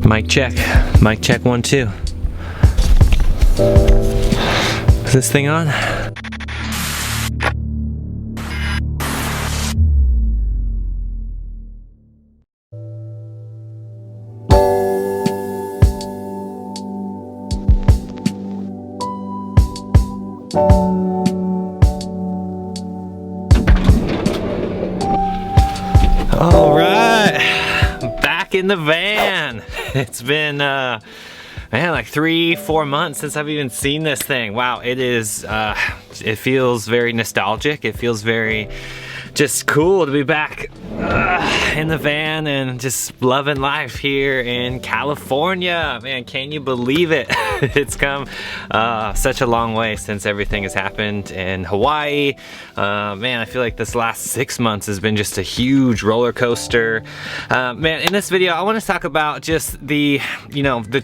Mic check. Mic check 1 2. Is this thing on? All right, back in the van. It's been man, like 3-4 months since I've even seen this thing. Wow, it is it feels very nostalgic. It feels very just cool to be back in the van and just loving life here in California. Man, can you believe it? It's come such a long way since everything has happened in Hawaii. Man, I feel like this last 6 months has been just a huge roller coaster. Man, in this video, I want to talk about just the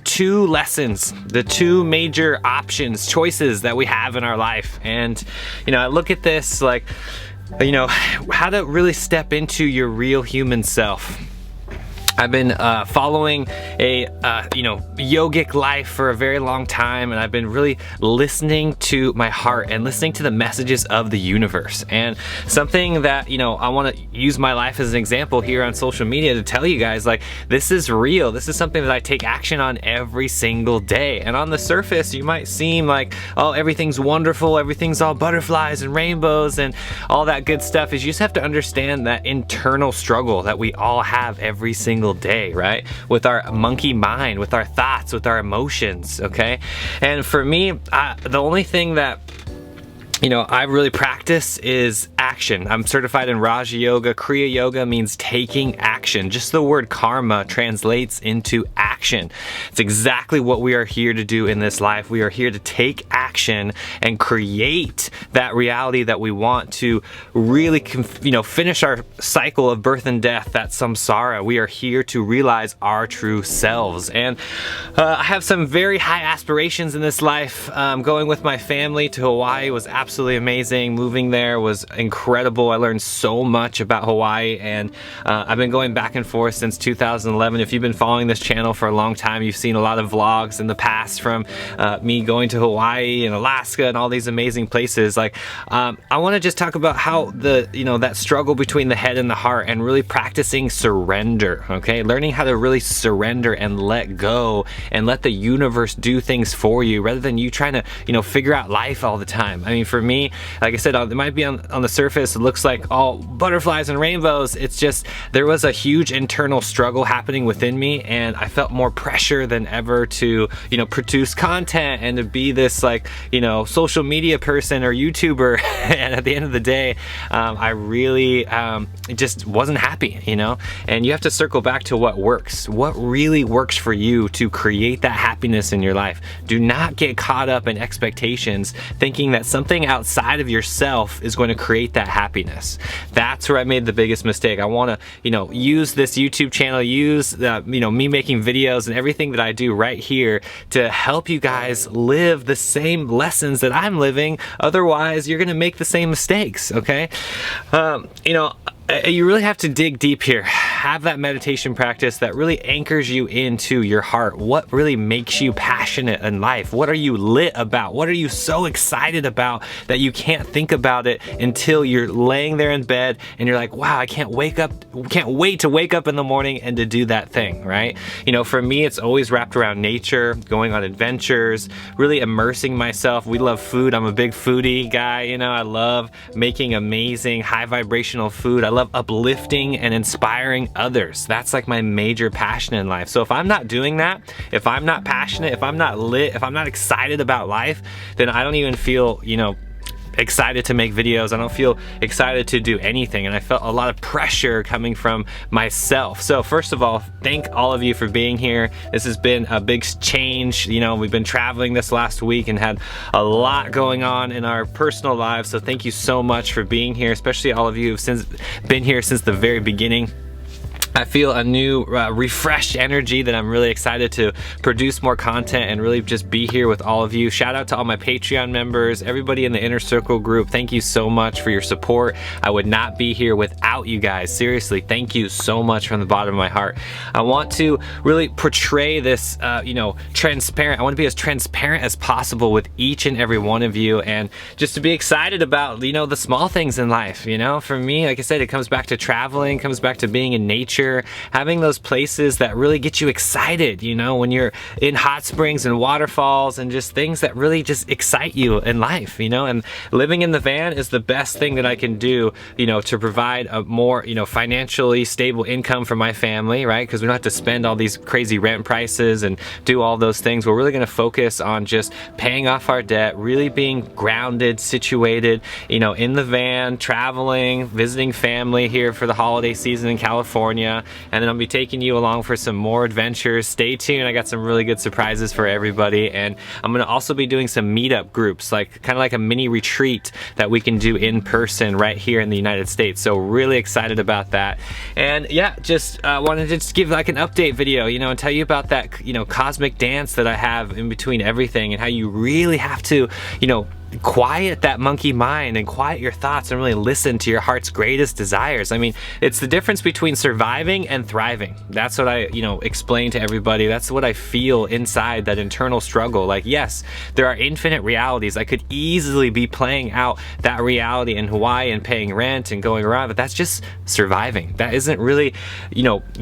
two lessons, the two major options, choices that we have in our life. And, I look at this like, how to really step into your real human self. I've been following a yogic life for a very long time, and I've been really listening to my heart and listening to the messages of the universe. And something that I want to use my life as an example here on social media to tell you guys, like, this is real. This is something that I take action on every single day. And on the surface, you might seem like, oh, everything's wonderful, everything's all butterflies and rainbows and all that good stuff. Is you just have to understand that internal struggle that we all have every single day, right? With our monkey mind, with our thoughts, with our emotions, okay? And for me, the only thing that I really practice is action. I'm certified in Raja Yoga. Kriya Yoga means taking action. Just the word karma translates into action. It's exactly what we are here to do in this life. We are here to take action and create that reality that we want to really, finish our cycle of birth and death, that samsara. We are here to realize our true selves. And I have some very high aspirations in this life. Going with my family to Hawaii was absolutely amazing. Moving there was incredible. I learned so much about Hawaii, and I've been going back and forth since 2011. If you've been following this channel for a long time, you've seen a lot of vlogs in the past from me going to Hawaii and Alaska and all these amazing places. Like, I want to just talk about how that struggle between the head and the heart, and really practicing surrender, okay? Learning how to really surrender and let go and let the universe do things for you rather than you trying to, figure out life all the time. I mean, for me, like I said, it might be on the surface, it looks like all butterflies and rainbows. It's just, there was a huge internal struggle happening within me, and I felt more pressure than ever to, produce content and to be this, like, social media person or YouTuber. And at the end of the day, I really just wasn't happy, and you have to circle back to what works. What really works for you to create that happiness in your life. Do not get caught up in expectations, thinking that something outside of yourself is going to create that happiness. That's where I made the biggest mistake. I want to, use this YouTube channel, use me making videos and everything that I do right here to help you guys live the same lessons that I'm living. Otherwise, you're going to make the same mistakes, okay? You really have to dig deep here. Have that meditation practice that really anchors you into your heart. What really makes you passionate in life? What are you lit about? What are you so excited about that you can't think about it until you're laying there in bed and you're like, wow, I can't wait to wake up in the morning and to do that thing, right? For me, it's always wrapped around nature, going on adventures, really immersing myself. We love food. I'm a big foodie guy. I love making amazing high vibrational food. I love uplifting and inspiring others. That's like my major passion in life. So if I'm not doing that, if I'm not passionate, if I'm not lit, if I'm not excited about life, then I don't even feel, excited to make videos. I don't feel excited to do anything, and I felt a lot of pressure coming from myself. So first of all, thank all of you for being here. This has been a big change. We've been traveling this last week and had a lot going on in our personal lives, so thank you so much for being here, especially all of you who've been here since the very beginning. I feel a new refreshed energy that I'm really excited to produce more content and really just be here with all of you. Shout out to all my Patreon members, everybody in the Inner Circle group. Thank you so much for your support. I would not be here without you guys. Seriously, thank you so much from the bottom of my heart. I want to really portray this, transparent. I want to be as transparent as possible with each and every one of you, and just to be excited about, the small things in life. For me, like I said, it comes back to traveling, comes back to being in nature, having those places that really get you excited, when you're in hot springs and waterfalls and just things that really just excite you in life, and living in the van is the best thing that I can do, to provide a more, financially stable income for my family, right? Because we don't have to spend all these crazy rent prices and do all those things. We're really going to focus on just paying off our debt, really being grounded, situated, in the van, traveling, visiting family here for the holiday season in California. And then I'll be taking you along for some more adventures. Stay tuned. I got some really good surprises for everybody. And I'm going to also be doing some meetup groups, kind of like a mini retreat that we can do in person right here in the United States. So really excited about that. And yeah, just wanted to just give like an update video, and tell you about that, cosmic dance that I have in between everything, and how you really have to, quiet that monkey mind and quiet your thoughts and really listen to your heart's greatest desires. I mean, it's the difference between surviving and thriving. That's what I, explain to everybody. That's what I feel inside, that internal struggle. Like, yes, there are infinite realities. I could easily be playing out that reality in Hawaii and paying rent and going around, but that's just surviving. That isn't really,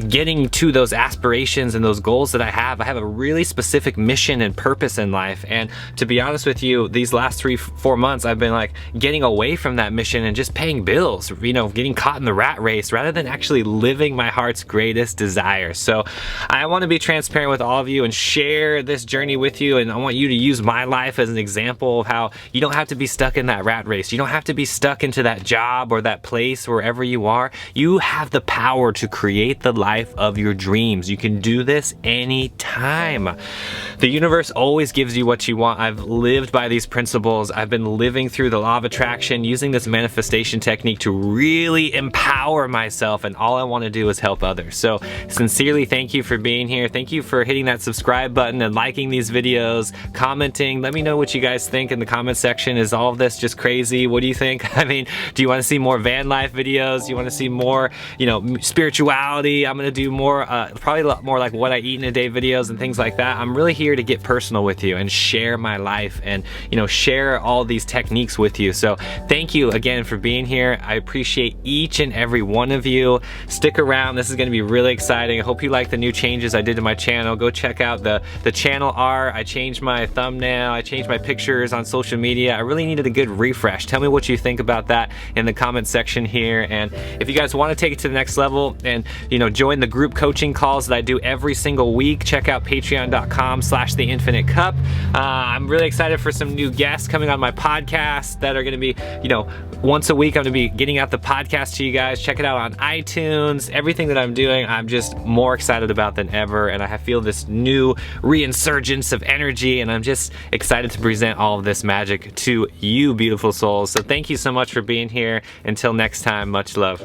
getting to those aspirations and those goals that I have. I have a really specific mission and purpose in life. And to be honest with you, these last 3-4 months, I've been getting away from that mission and just paying bills, getting caught in the rat race rather than actually living my heart's greatest desires. So I want to be transparent with all of you and share this journey with you. And I want you to use my life as an example of how you don't have to be stuck in that rat race. You don't have to be stuck into that job or that place, wherever you are. You have the power to create the life of your dreams. You can do this anytime. The universe always gives you what you want. I've lived by these principles. I've been living through the law of attraction, using this manifestation technique to really empower myself, and all I want to do is help others. So sincerely, thank you for being here. Thank you for hitting that subscribe button and liking these videos, commenting. Let me know what you guys think in the comment section. Is all of this just crazy? What do you think? I mean, do you want to see more van life videos? Do you want to see more, spirituality? I'm going to do more, probably a lot more like what I eat in a day videos and things like that. I'm really here to get personal with you and share my life and, share all these techniques with you. So thank you again for being here. I appreciate each and every one of you. Stick around. This is going to be really exciting. I hope you like the new changes I did to my channel. Go check out the channel art. I changed my thumbnail. I changed my pictures on social media. I really needed a good refresh. Tell me what you think about that in the comment section here. And if you guys want to take it to the next level and, join the group coaching calls that I do every single week, check out patreon.com/theinfinitecup. I'm really excited for some new guests coming on my podcast that are going to be, once a week I'm going to be getting out the podcast to you guys. Check it out on iTunes. Everything that I'm doing, I'm just more excited about than ever, and I feel this new reinsurgence of energy, and I'm just excited to present all of this magic to you, beautiful souls. So thank you so much for being here. Until next time, much love.